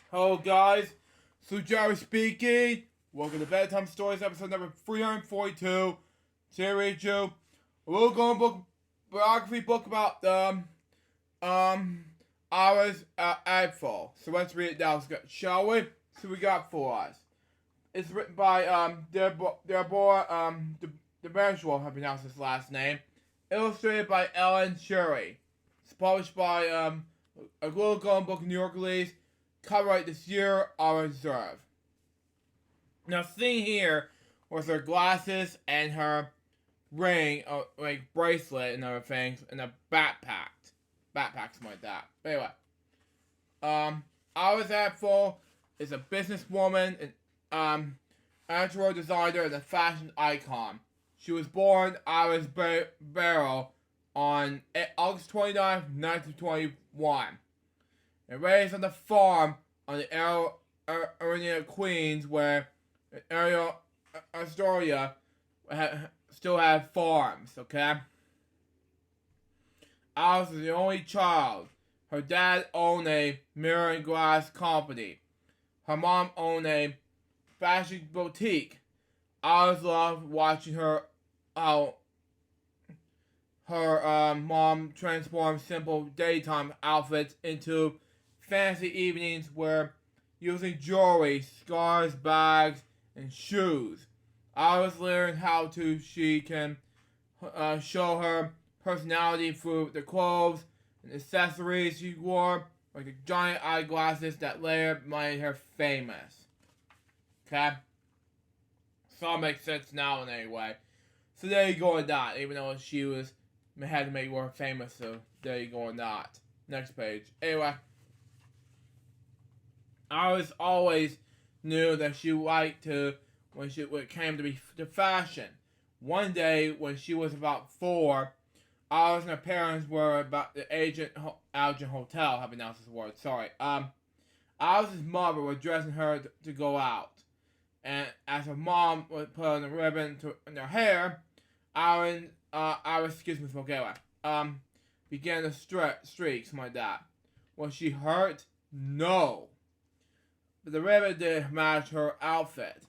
Hello guys, so Jerry speaking. Welcome to Bedtime Stories, episode number 342. Today read you a little going book, biography book about ours Apfel. So let's read it now, shall we? So we got for us. It's written by Deborah DeBergewell, I pronounce his last name. Illustrated by Ellen Shirley. It's published by a little going book New York release. Copyright this year, are reserved. Now, seen here was her glasses and her ring, like bracelet and other things, and a backpack, something like that. But anyway, Iris Apfel is a businesswoman and actual designer and a fashion icon. She was born Iris Barrow on August 29, 1921. And raised on the farm on the area of Queens, where Astoria still had farms, okay? Alice was the only child. Her dad owned a mirror and glass company. Her mom owned a fashion boutique. Alice loved watching her mom transform simple daytime outfits into fancy evenings where using jewelry, scarves, bags, and shoes. Alice learned how she can show her personality through the clothes and accessories she wore, like the giant eyeglasses that later made her famous. Okay? So it makes sense now in any way. So there you go on that, even though she had to make her famous, so there you go on that. Next page. Anyway. I always knew that she liked to when it came to fashion. One day when she was about 4, Alice and her parents were about the Agent Hotel. How to pronounce this word? Sorry. Alice's mother was dressing her to go out, and as her mom was putting a ribbon in her hair, Alice, excuse me, began to streak, something like that. Was she hurt? No. But the ribbon didn't match her outfit.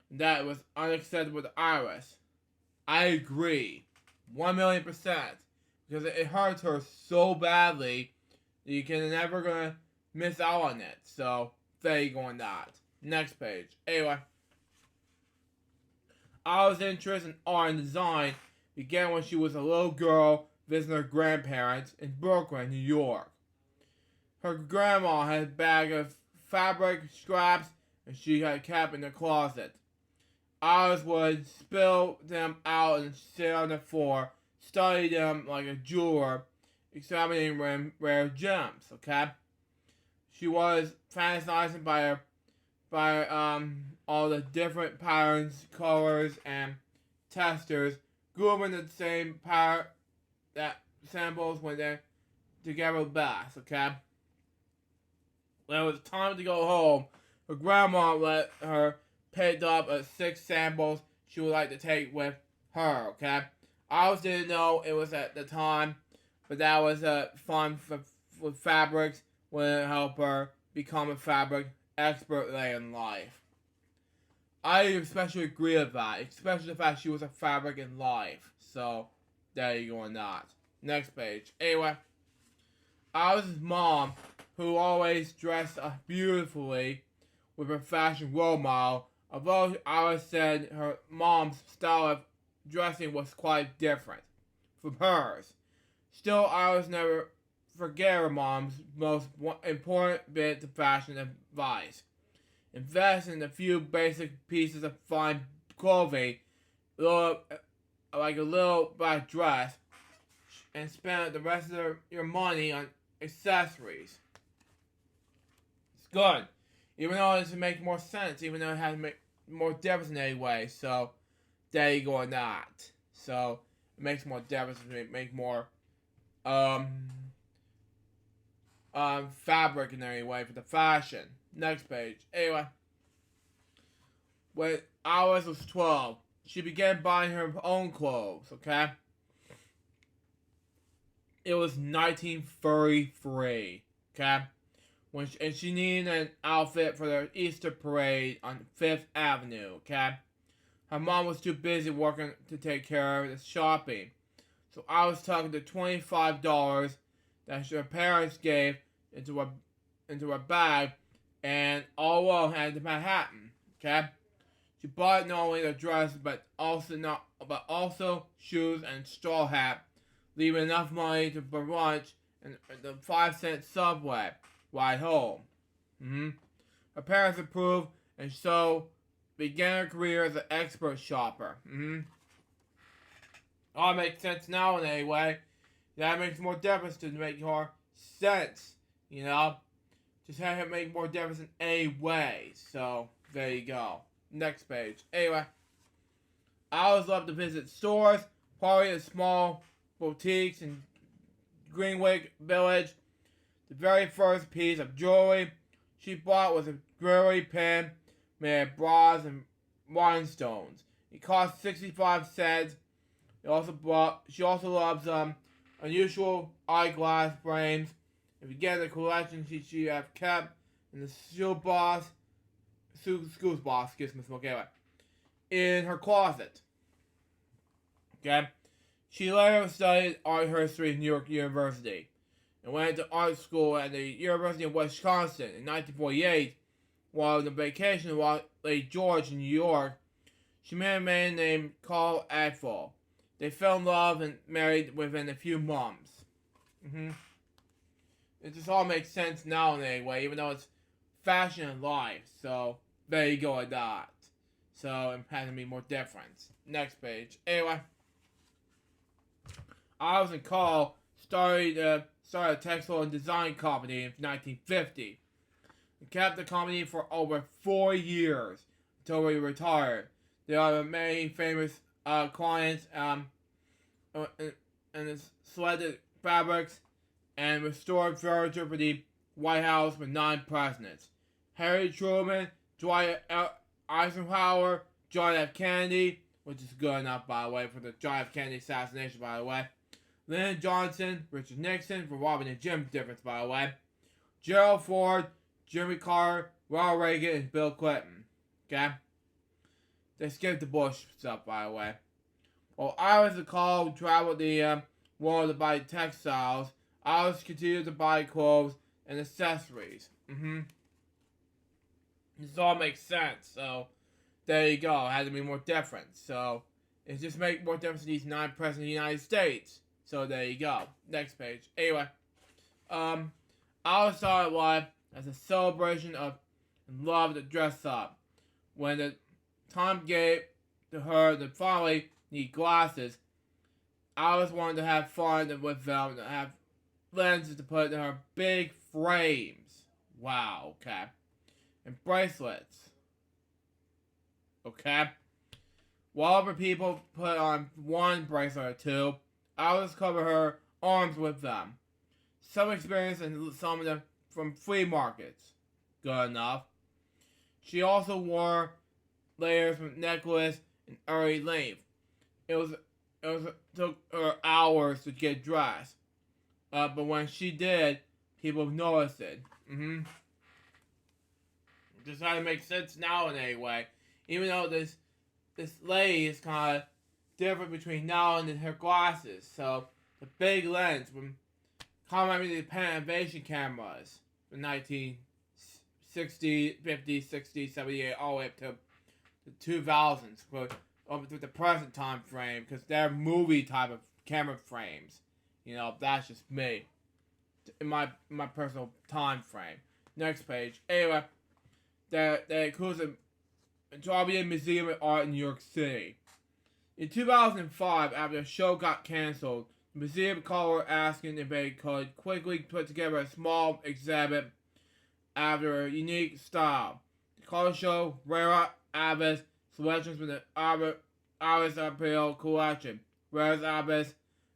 That was unacceptable to Iris. I agree. 1,000,000%. Because it hurts her so badly that you can never gonna miss out on it. So, there you go on that. Next page. Anyway. Iris' interest in art and design began when she was a little girl visiting her grandparents in Brooklyn, New York. Her grandma had a bag of fabric scraps, and she had kept in the closet. Alice would spill them out and sit on the floor, study them like a jeweler, examining rare gems. Okay, she was fantasizing by all the different patterns, colors, and textures, grouping the same pattern that samples when they're together best. Okay. When it was time to go home, her grandma let her pick up 6 samples she would like to take with her, okay? Alice didn't know it was at the time, but that was fun with fabrics would help her become a fabric expert later in life. I especially agree with that, especially the fact she was a fabric in life. So, there you go on that. Next page. Anyway, Alice's mom, who always dressed beautifully with her fashion role model, although Alice said her mom's style of dressing was quite different from hers. Still, Alice never forget her mom's most important bit of fashion advice. Invest in a few basic pieces of fine clothing, like a little black dress, and spend the rest of your money on accessories. Good. Even though it doesn't make more sense, even though it has to make more difference in any way. So, there you go on that. So, it makes more difference to make more fabric in any way for the fashion. Next page. Anyway, when Alice was 12, she began buying her own clothes, okay? It was 1933, okay? and she needed an outfit for the Easter parade on Fifth Avenue. Okay, her mom was too busy working to take care of the shopping, so I was talking to $25 that her parents gave into a bag, and all along headed to Manhattan. Okay, she bought not only the dress but also shoes and straw hat, leaving enough money to for lunch and the 5-cent subway ride home. Her parents approved, and so began her career as an expert shopper. All makes sense now in a way. That makes more difference to make more sense, you know? Just have it make more difference in a way. So, there you go. Next page. Anyway, I always love to visit stores, party at small boutiques in Greenwich Village. The very first piece of jewelry she bought was a jewelry pin made of bras and rhinestones. It cost 65 cents. She also loves unusual eyeglass frames. If you get the collection she have kept in the school box, in her closet. Okay? She later studied art history at New York University and went to art school at the University of Wisconsin in 1948. While on vacation with Lake George in New York, she met a man named Carl Apfel. They fell in love and married within a few months. It just all makes sense now in a way, even though it's fashion and life. So, there you go with that. So, it has to be more difference. Next page. Anyway, I was in college, started a textile and design company in 1950. We kept the company for over 4 years until we retired. There are many famous clients and selected fabrics and restored furniture for the White House with 9 presidents: Harry Truman, Dwight Eisenhower, John F. Kennedy, which is good enough, by the way, for the John F. Kennedy assassination, by the way. Lyndon Johnson, Richard Nixon, for Robin and Jim difference, by the way. Gerald Ford, Jimmy Carter, Ronald Reagan, and Bill Clinton. Okay? They skipped the Bush stuff, by the way. While I was in college, traveled the world to buy textiles, I always continued to buy clothes and accessories. This all makes sense. So, there you go. It had to be more different. So, it just makes more difference in these 9 presidents of the United States. So, there you go. Next page. Anyway, I always saw it live as a celebration of love to dress up. When the time gave to her to finally need glasses, I always wanted to have fun with them, to have lenses to put in her big frames. Wow, okay. And bracelets. Okay? While other people put on one bracelet or 2, I always cover her arms with them. Some experience and some of them from flea markets. Good enough. She also wore layers from necklace in early length. It took her hours to get dressed. But when she did, people noticed it. Just how to make sense now in a way. Even though this lady is kind of different between now and her glasses. So the big lens from commonly the Panavision cameras from 1960, 50, 60, 78, all the way up to the 2000s. Up to the present time frame, because they're movie type of camera frames. You know, that's just me. In my personal time frame. Next page. Anyway, that includes a Metropolitan Museum of Art in New York City. In 2005, after the show got canceled, the museum called her asking if they could quickly put together a small exhibit after a unique style. The call show Rare Abbas selections from the Iris Apfel collection. Rare Abbas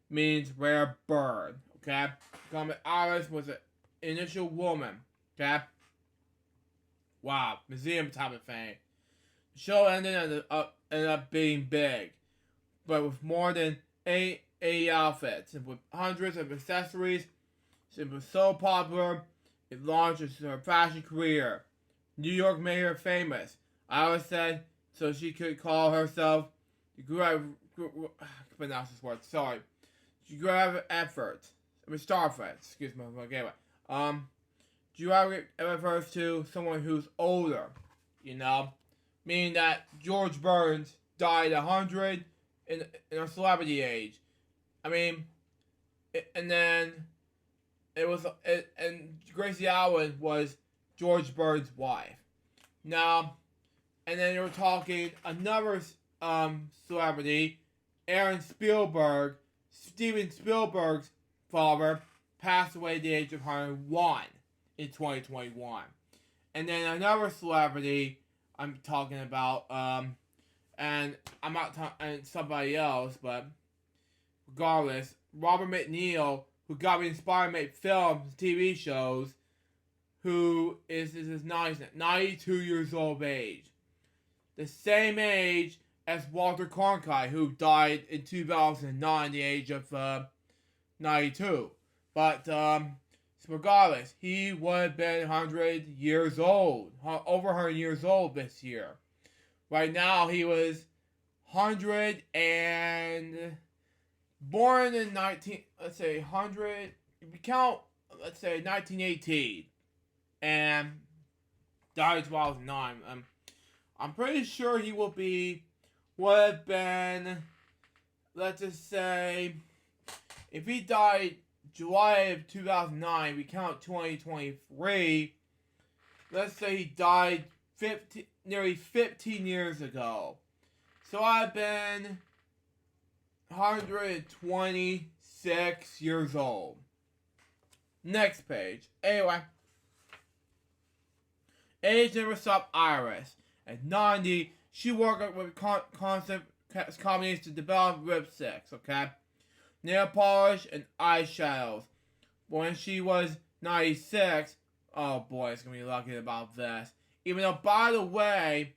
means rare bird. Okay? Common Iris was an initial woman. Okay? Wow. Museum type of thing. The show ended up being big, but with more than 80 outfits and with hundreds of accessories. It was so popular, It launched her fashion career. New York made her famous. Iris said so she could call herself pronounce this word, sorry. Geographic effort. Starfed, excuse me, okay. Geographic refers to someone who's older, you know? Meaning that George Burns died 100 in a celebrity age. I mean, and then and Gracie Allen was George Burns' wife. Now, and then they were talking another celebrity, Aaron Spielberg. Steven Spielberg's father passed away at the age of 101 in 2021. And then another celebrity I'm talking about, and I'm not talking somebody else, but regardless, Robert McNeil, who got me inspired to make films, TV shows, who is 92 years old of age. The same age as Walter Cronkite, who died in 2009 at the age of 92. But regardless, he would have been 100 years old, over 100 years old this year. Right now, he was 100 and born in 100, if you count, 1918, and died in 2009. I'm pretty sure he would have been, let's just say, if he died July of 2009, we count 2023, let's say he died nearly 15 years ago. So I've been 126 years old. Next page. Anyway. Age never stopped Iris. At 90, she worked with concept companies to develop lipsticks, okay? Nail polish and eyeshadows. When she was 96, oh boy, it's gonna be lucky about this. Even though, by the way,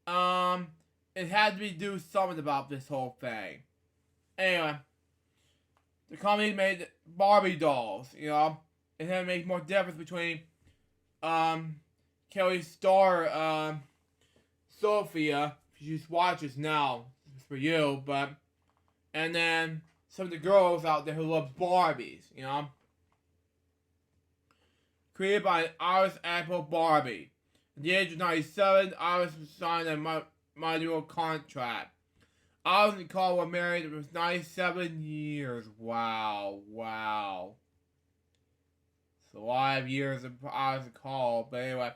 it had to do something about this whole thing. Anyway, the company made Barbie dolls, you know? It had to make more difference between, Kelly's star, Sophia, she just watches now, it's for you, but, and then some of the girls out there who love Barbies, you know? Created by Iris Apfel Barbie. At the age of 97, Iris signed a matrimonial contract. Iris and Carl were married for 97 years. Wow. It's a lot of years of Iris and Carl, but anyway.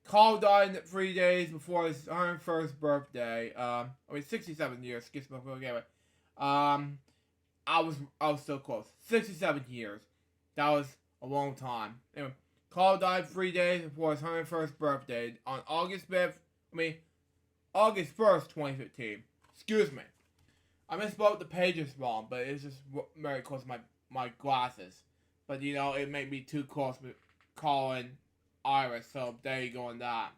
Carl died in 3 days before his 101st birthday. 67 years. Excuse me. Okay, I was so close. 67 years. That was a long time. Anyway, Carl died 3 days before his 101st birthday on August 1st, 2015. Excuse me. I misspelled the pages wrong, but it's just very close to my glasses. But you know, it made me too close with Carl and Iris, so there you go on that.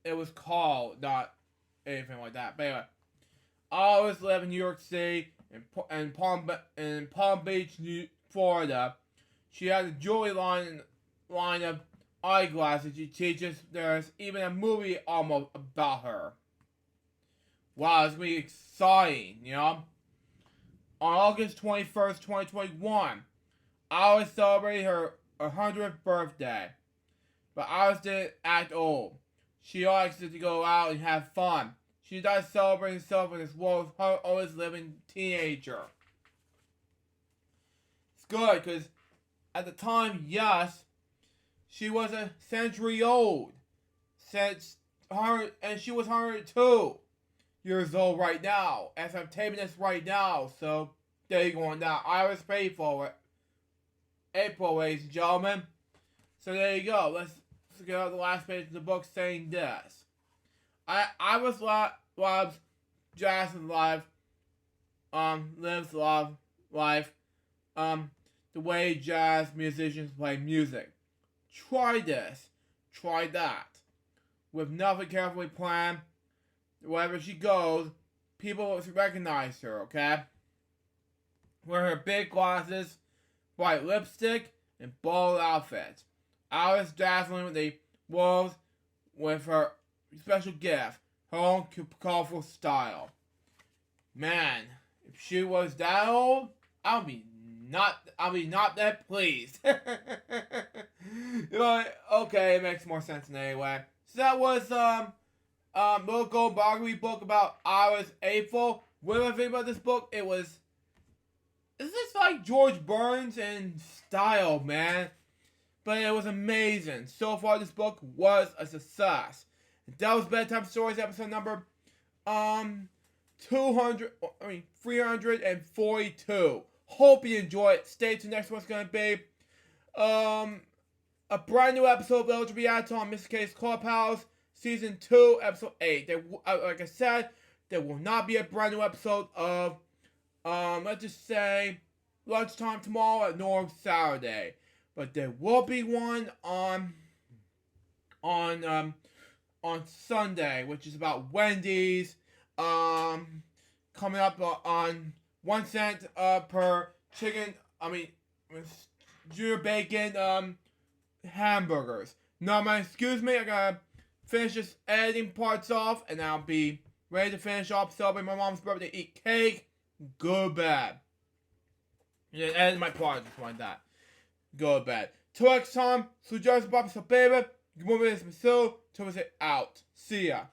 It was Carl, not anything like that. But anyway, Iris lived in New York City and Palm Beach, Florida. She has a jewelry line of eyeglasses she teaches. There's even a movie almost about her. Wow, it's going to be exciting, you know? On August 21st, 2021, Iris celebrated her 100th birthday. But Iris didn't act old. She likes to go out and have fun. She does celebrate herself in this world's oldest living teenager. It's good, because at the time, yes, she was a century old. And she was 102 years old right now. As I'm taping this right now, so there you go on that. Iris paid for it. April, ladies and gentlemen. So there you go. Let's get out the last page of the book saying this. Iris loves jazz and life. Lives life. The way jazz musicians play music. Try this. Try that. With nothing carefully planned, wherever she goes, people will recognize her, okay? Wear her big glasses, white lipstick, in bold outfits. Alice dazzling with the wolves with her special gift, her own colorful style. Man, if she was that old, I'll be not that pleased. Okay, it makes more sense anyway. So that was Little Gold Biography book about Iris Apfel. What did I think about this book? It's just like George Burns in style, man. But it was amazing. So far, this book was a success. That was Bedtime Stories episode number 342. Hope you enjoy it. Stay tuned. Next one's gonna be a brand new episode of be added on Mr. K's Clubhouse season 2, episode 8. Like I said, there will not be a brand new episode of let's just say lunchtime tomorrow nor Saturday, but there will be one on Sunday, which is about Wendy's. Coming up on 1 cent per chicken. Junior bacon hamburgers. Now, excuse me, I gotta finish this editing parts off, and I'll be ready to finish off celebrating my mom's birthday, eat cake, go to bed. And then edit my part just like that. Go to bed. Till next time, so just Bobby, so baby, good morning, Miss Masil, till we say out. See ya.